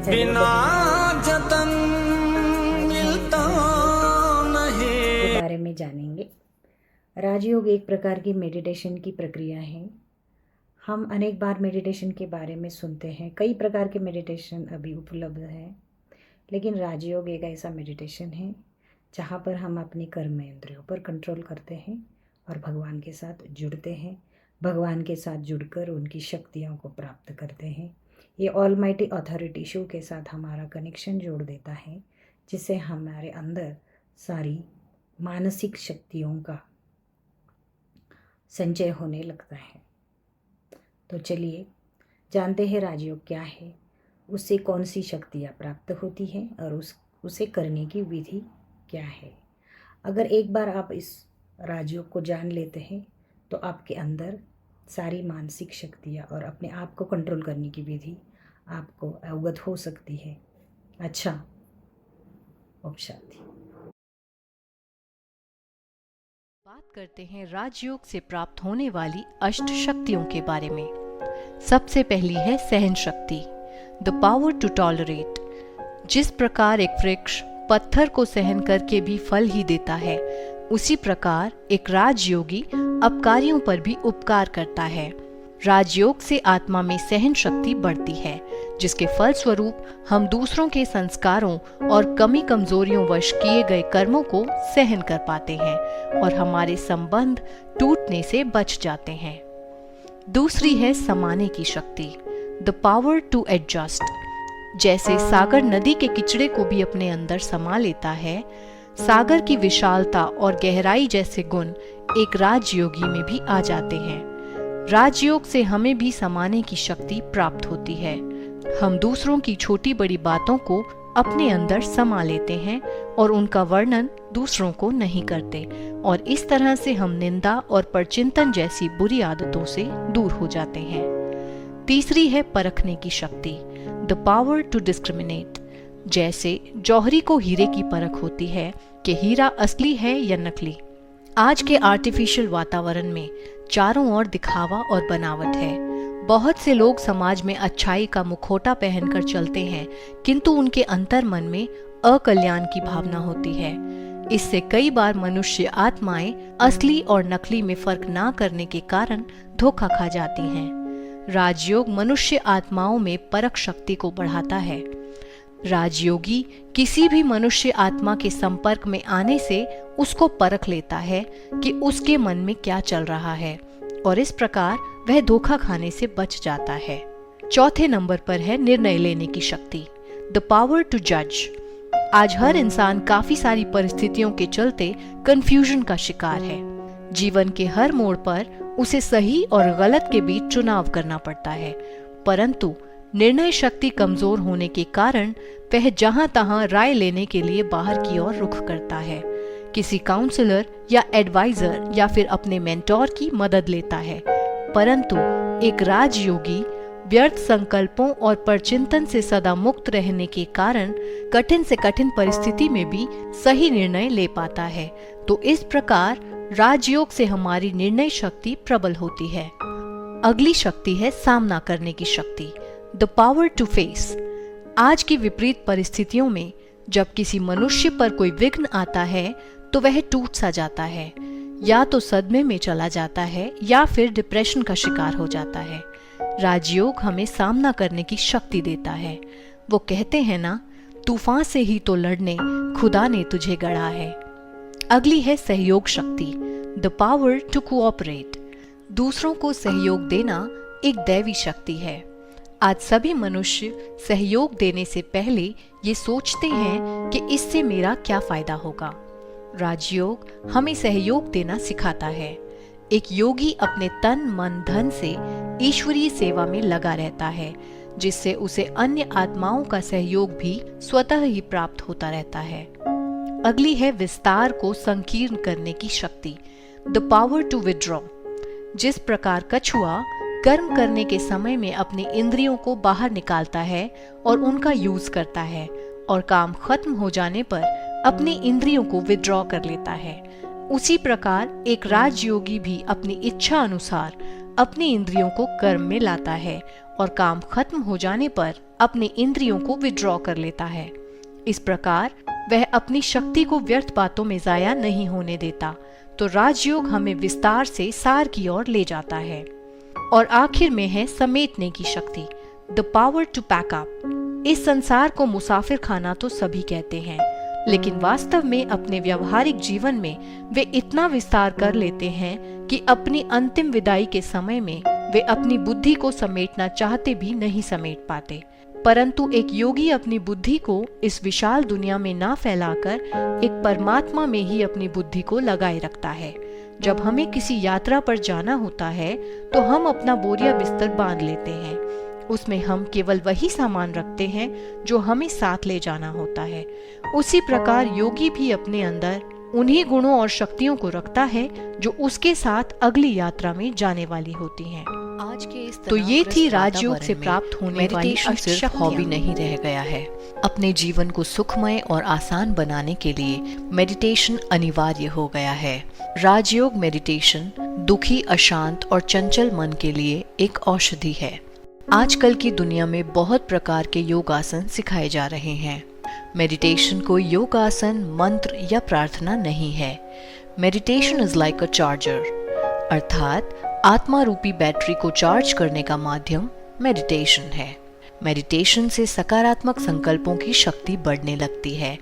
बिना जतन मिलता नहीं के बारे में जानेंगे। राजयोग एक प्रकार की मेडिटेशन की प्रक्रिया है। हम अनेक बार मेडिटेशन के बारे में सुनते हैं, कई प्रकार के मेडिटेशन अभी उपलब्ध है, लेकिन राजयोग एक ऐसा मेडिटेशन है जहाँ पर हम अपनी कर्म इंद्रियों पर कंट्रोल करते हैं और भगवान के साथ जुड़ते हैं। भगवान के साथ जुड़कर उनकी शक्तियों को प्राप्त करते हैं। ये ऑलमाइटी अथॉरिटी शो के साथ हमारा कनेक्शन जोड़ देता है, जिससे हमारे अंदर सारी मानसिक शक्तियों का संचय होने लगता है। तो चलिए जानते हैं राजयोग क्या है, उससे कौन सी शक्तियाँ प्राप्त होती हैं और उसे करने की विधि क्या है। अगर एक बार आप इस राजयोग को जान लेते हैं तो आपके अंदर सारी मानसिक शक्तियाँ और अपने आप को कंट्रोल करने की विधि आपको अवगत हो सकती है। अच्छा, ओम शांति। बात करते हैं राजयोग से प्राप्त होने वाली अष्ट शक्तियों के बारे में। सबसे पहली है सहन शक्ति, द पावर टू टॉलरेट। जिस प्रकार एक वृक्ष पत्थर को सहन करके भी फल ही देता है, उसी प्रकार एक राजयोगी अपकारियों पर भी उपकार करता है। राजयोग से आत्मा में सहन शक्ति बढ़ती है, जिसके फलस्वरूप हम दूसरों के संस्कारों और कमी कमजोरियों वश किए गए कर्मों को सहन कर पाते हैं और हमारे संबंध टूटने से बच जाते हैं। दूसरी है समाने की शक्ति, द पावर टू एडजस्ट। जैसे सागर नदी के किचड़े को भी अपने अंदर समा लेता है, सागर की विशालता और गहराई जैसे गुण एक राजयोगी में भी आ जाते हैं। राजयोग से हमें भी समाने की शक्ति प्राप्त होती है। हम दूसरों की छोटी बड़ी बातों को अपने अंदर समा लेते हैं और उनका वर्णन दूसरों को नहीं करते, और इस तरह से हम निंदा और परचिंतन जैसी बुरी आदतों से दूर हो जाते हैं। तीसरी है परखने की शक्ति, द पावर टू डिस्क्रिमिनेट। जैसे जौहरी को हीरे की परख होती है कि हीरा असली है या नकली। आज के आर्टिफिशियल वातावरण में चारों ओर दिखावा और बनावट है। बहुत से लोग समाज में अच्छाई का मुखौटा पहनकर चलते हैं, किंतु उनके अंतर मन में अकल्याण की भावना होती है। इससे कई बार मनुष्य आत्माएं असली और नकली में फर्क ना करने के कारण धोखा खा जाती हैं। राजयोग मनुष्य आत्माओं में परख शक्ति को बढ़ाता है। राजयोगी किसी भी मनुष्य आत्मा के संपर्क में आने से उसको परख लेता है कि उसके मन में क्या चल रहा है, और इस प्रकार वह धोखा खाने से बच जाता है। चौथे नंबर पर है निर्णय लेने की शक्ति, द पावर टू जज। आज हर इंसान काफी सारी परिस्थितियों के चलते कंफ्यूजन का शिकार है। जीवन के हर मोड़ पर उसे सही और गलत के बीच चुनाव करना पड़ता है, परंतु निर्णय शक्ति कमजोर होने के कारण वह जहां तहां राय लेने के लिए बाहर की ओर रुख करता है। किसी काउंसलर या एडवाइजर या फिर अपने मेंटोर की मदद लेता है, परंतु एक राजयोगी व्यर्थ संकल्पों और परचिंतन से सदा मुक्त रहने के कारण कठिन से कठिन परिस्थिति में भी सही निर्णय ले पाता है। तो इस प्रकार राजयोग से हमारी निर्णय शक्ति प्रबल होती है। अगली शक्ति है सामना करने की शक्ति, द पावर टू फेस। आज की विपरीत परिस्थितियों में जब किसी मनुष्य पर कोई विघ्न आता है तो वह टूट सा जाता है, या तो सदमे में चला जाता है या फिर डिप्रेशन का शिकार हो जाता है। राजयोग हमें सामना करने की शक्ति देता है। वो कहते हैं ना, तूफान से ही तो लड़ने खुदा ने तुझे गढ़ा है। अगली है सहयोग शक्ति, द पावर टू कोऑपरेट। दूसरों को सहयोग देना एक दैवी शक्ति है। आज सभी मनुष्य सहयोग देने से पहले ये सोचते हैं कि इससे मेरा क्या फायदा होगा। राजयोग हमें सहयोग देना सिखाता है। एक योगी अपने तन मन धन से ईश्वरीय सेवा में लगा रहता है, जिससे उसे अन्य आत्माओं का सहयोग भी स्वतः ही प्राप्त होता रहता है। अगली है विस्तार को संकीर्ण करने की शक्ति, द पावर टू विड्रॉ। जिस प्रकार कछुआ कर्म करने के समय में अपने इंद्रियों को बाहर निकालता है और उनका यूज करता है, और काम खत्म हो जाने पर अपनी इंद्रियों को विड्रॉ कर लेता है, उसी प्रकार एक राजयोगी भी अपनी इच्छा अनुसार अपनी इंद्रियों को कर्म में लाता है और काम खत्म हो जाने पर अपने इंद्रियों को विड्रॉ कर लेता है। इस प्रकार वह अपनी शक्ति को व्यर्थ बातों में जाया नहीं होने देता। तो राजयोग हमें विस्तार से सार की ओर ले जाता है। और आखिर में है समेटने की शक्ति, the power to pack up. इस संसार को मुसाफिर खाना तो सभी कहते हैं, लेकिन वास्तव में अपने व्यवहारिक जीवन में वे इतना विस्तार कर लेते हैं कि अपनी अंतिम विदाई के समय में वे अपनी बुद्धि को समेटना चाहते भी नहीं समेट पाते। परंतु एक योगी अपनी बुद्धि को इस विशाल दुनिया में ना फैलाकर एक परमात्मा में ही अपनी बुद्धि को लगाए रखता है। जब हमें किसी यात्रा पर जाना होता है तो हम अपना बोरिया बिस्तर बांध लेते हैं। उसमें हम केवल वही सामान रखते हैं जो हमें साथ ले जाना होता है। उसी प्रकार योगी भी अपने अंदर उन्हीं गुणों और शक्तियों को रखता है जो उसके साथ अगली यात्रा में जाने वाली होती हैं। आज के इस तो ये थी राजयोग से प्राप्त होने वाली सिर्फ हॉबी नहीं रह गया है। अपने जीवन को सुखमय और आसान बनाने के लिए मेडिटेशन अनिवार्य हो गया है। राजयोग मेडिटेशन दुखी, अशांत और चंचल मन के लिए एक औषधि है। आजकल की दुनिया में बहुत प्रकार के योगासन सिखाए जा रहे हैं। मेडिटेशन कोई योगासन, मंत्र या प्रार्थना नहीं है। Meditation is like a charger, अर्थात आत्मा रूपी बैटरी को चार्ज करने का माध्यम मेडिटेशन है। मेडिटेशन से सकारात्मक संकल्पों की शक्ति बढ़ने लगती है,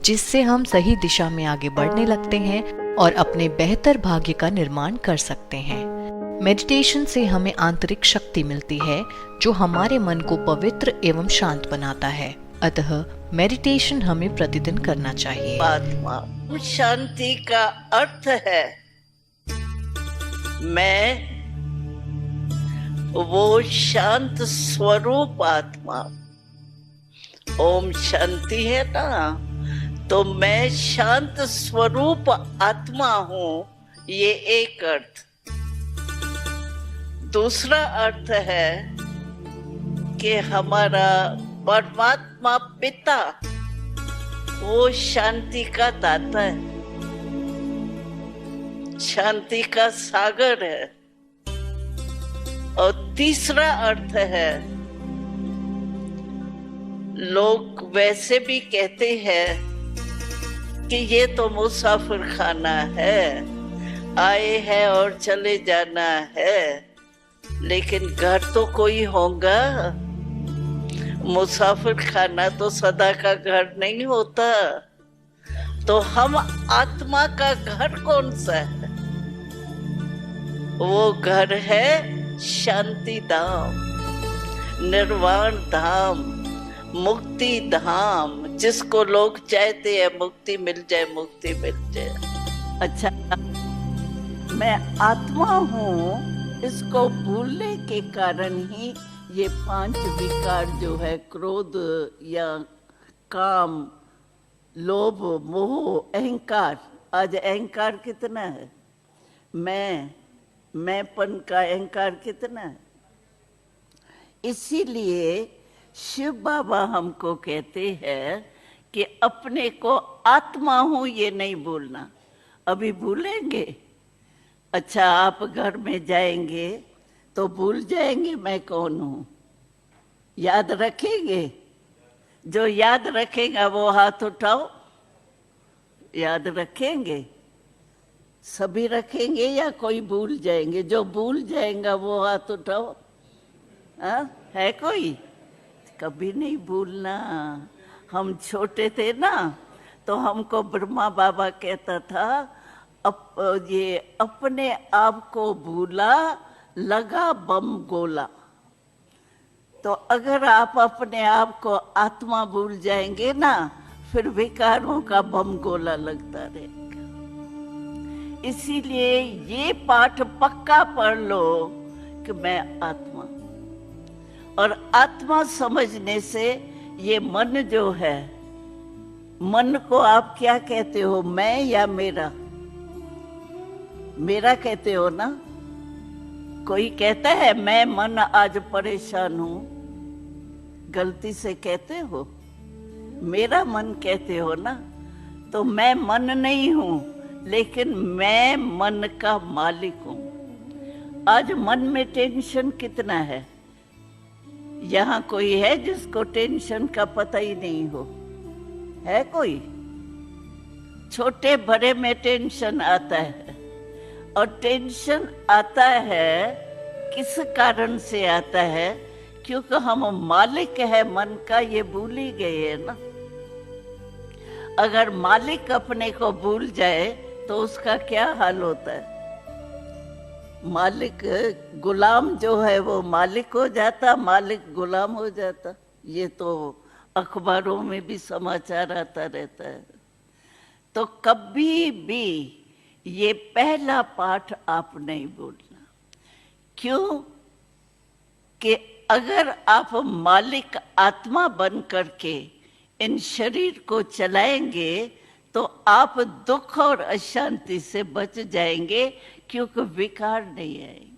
जिससे हम सही दिशा में आगे बढ़ने लगते हैं और अपने बेहतर भाग्य का निर्माण कर सकते हैं। मेडिटेशन से हमें आंतरिक शक्ति मिलती है जो हमारे मन को पवित्र एवं शांत बनाता है। अतः मेडिटेशन हमें प्रतिदिन करना चाहिए। आत्मा शांति का अर्थ है मैं वो शांत स्वरूप आत्मा। ओम शांति है ना, तो मैं शांत स्वरूप आत्मा हूँ, ये एक अर्थ। दूसरा अर्थ है कि हमारा परमात्मा पिता वो शांति का दाता है, शांति का सागर है। और तीसरा अर्थ है, लोग वैसे भी कहते हैं कि ये तो मुसाफिर खाना है, आए हैं और चले जाना है, लेकिन घर तो कोई होगा। मुसाफिर खाना तो सदा का घर नहीं होता। तो हम आत्मा का घर कौन सा है? वो घर है शांति धाम, निर्वाण धाम, मुक्ति धाम, जिसको लोग चाहते हैं मुक्ति मिल जाए, मुक्ति मिल जाए। अच्छा, मैं आत्मा हूँ, इसको भूलने के कारण ही ये 5 विकार जो है, क्रोध या काम, लोभ, मोह, अहंकार। आज अहंकार कितना है? मैंपन का अहंकार कितना है? इसीलिए शिव बाबा हमको कहते हैं कि अपने को आत्मा हूं ये नहीं भूलना। अभी भूलेंगे? अच्छा, आप घर में जाएंगे तो भूल जाएंगे मैं कौन हूं। याद रखेंगे? जो याद रखेगा वो हाथ उठाओ। याद रखेंगे? सभी रखेंगे या कोई भूल जाएंगे? जो भूल जाएगा वो हाथ उठाओ। है कोई? कभी नहीं भूलना। हम छोटे थे ना, तो हमको ब्रह्मा बाबा कहता था, ये अपने आप को भूला लगा बम गोला। तो अगर आप अपने आप को आत्मा भूल जाएंगे ना, फिर विकारों का बम गोला लगता रहेगा। इसीलिए ये पाठ पक्का पढ़ लो कि मैं आत्मा। और आत्मा समझने से ये मन जो है, मन को आप क्या कहते हो, मैं या मेरा? मेरा कहते हो ना? कोई कहता है मैं मन आज परेशान हूं, गलती से कहते हो? मेरा मन कहते हो ना? तो मैं मन नहीं हूं, लेकिन मैं मन का मालिक हूं। आज मन में टेंशन कितना है? यहाँ कोई है जिसको टेंशन का पता ही नहीं हो? है कोई? छोटे बड़े में टेंशन आता है, और टेंशन आता है किस कारण से आता है? क्योंकि हम मालिक है मन का, ये भूल ही गए है ना। अगर मालिक अपने को भूल जाए तो उसका क्या हाल होता है? मालिक, गुलाम जो है वो मालिक हो जाता, मालिक गुलाम हो जाता। ये तो अखबारों में भी समाचार आता रहता है। तो कभी भी ये पहला पाठ आप नहीं भूलना। क्यों? कि अगर आप मालिक आत्मा बन करके इन शरीर को चलाएंगे तो आप दुख और अशांति से बच जाएंगे, क्योंकि विकार नहीं आएंगे।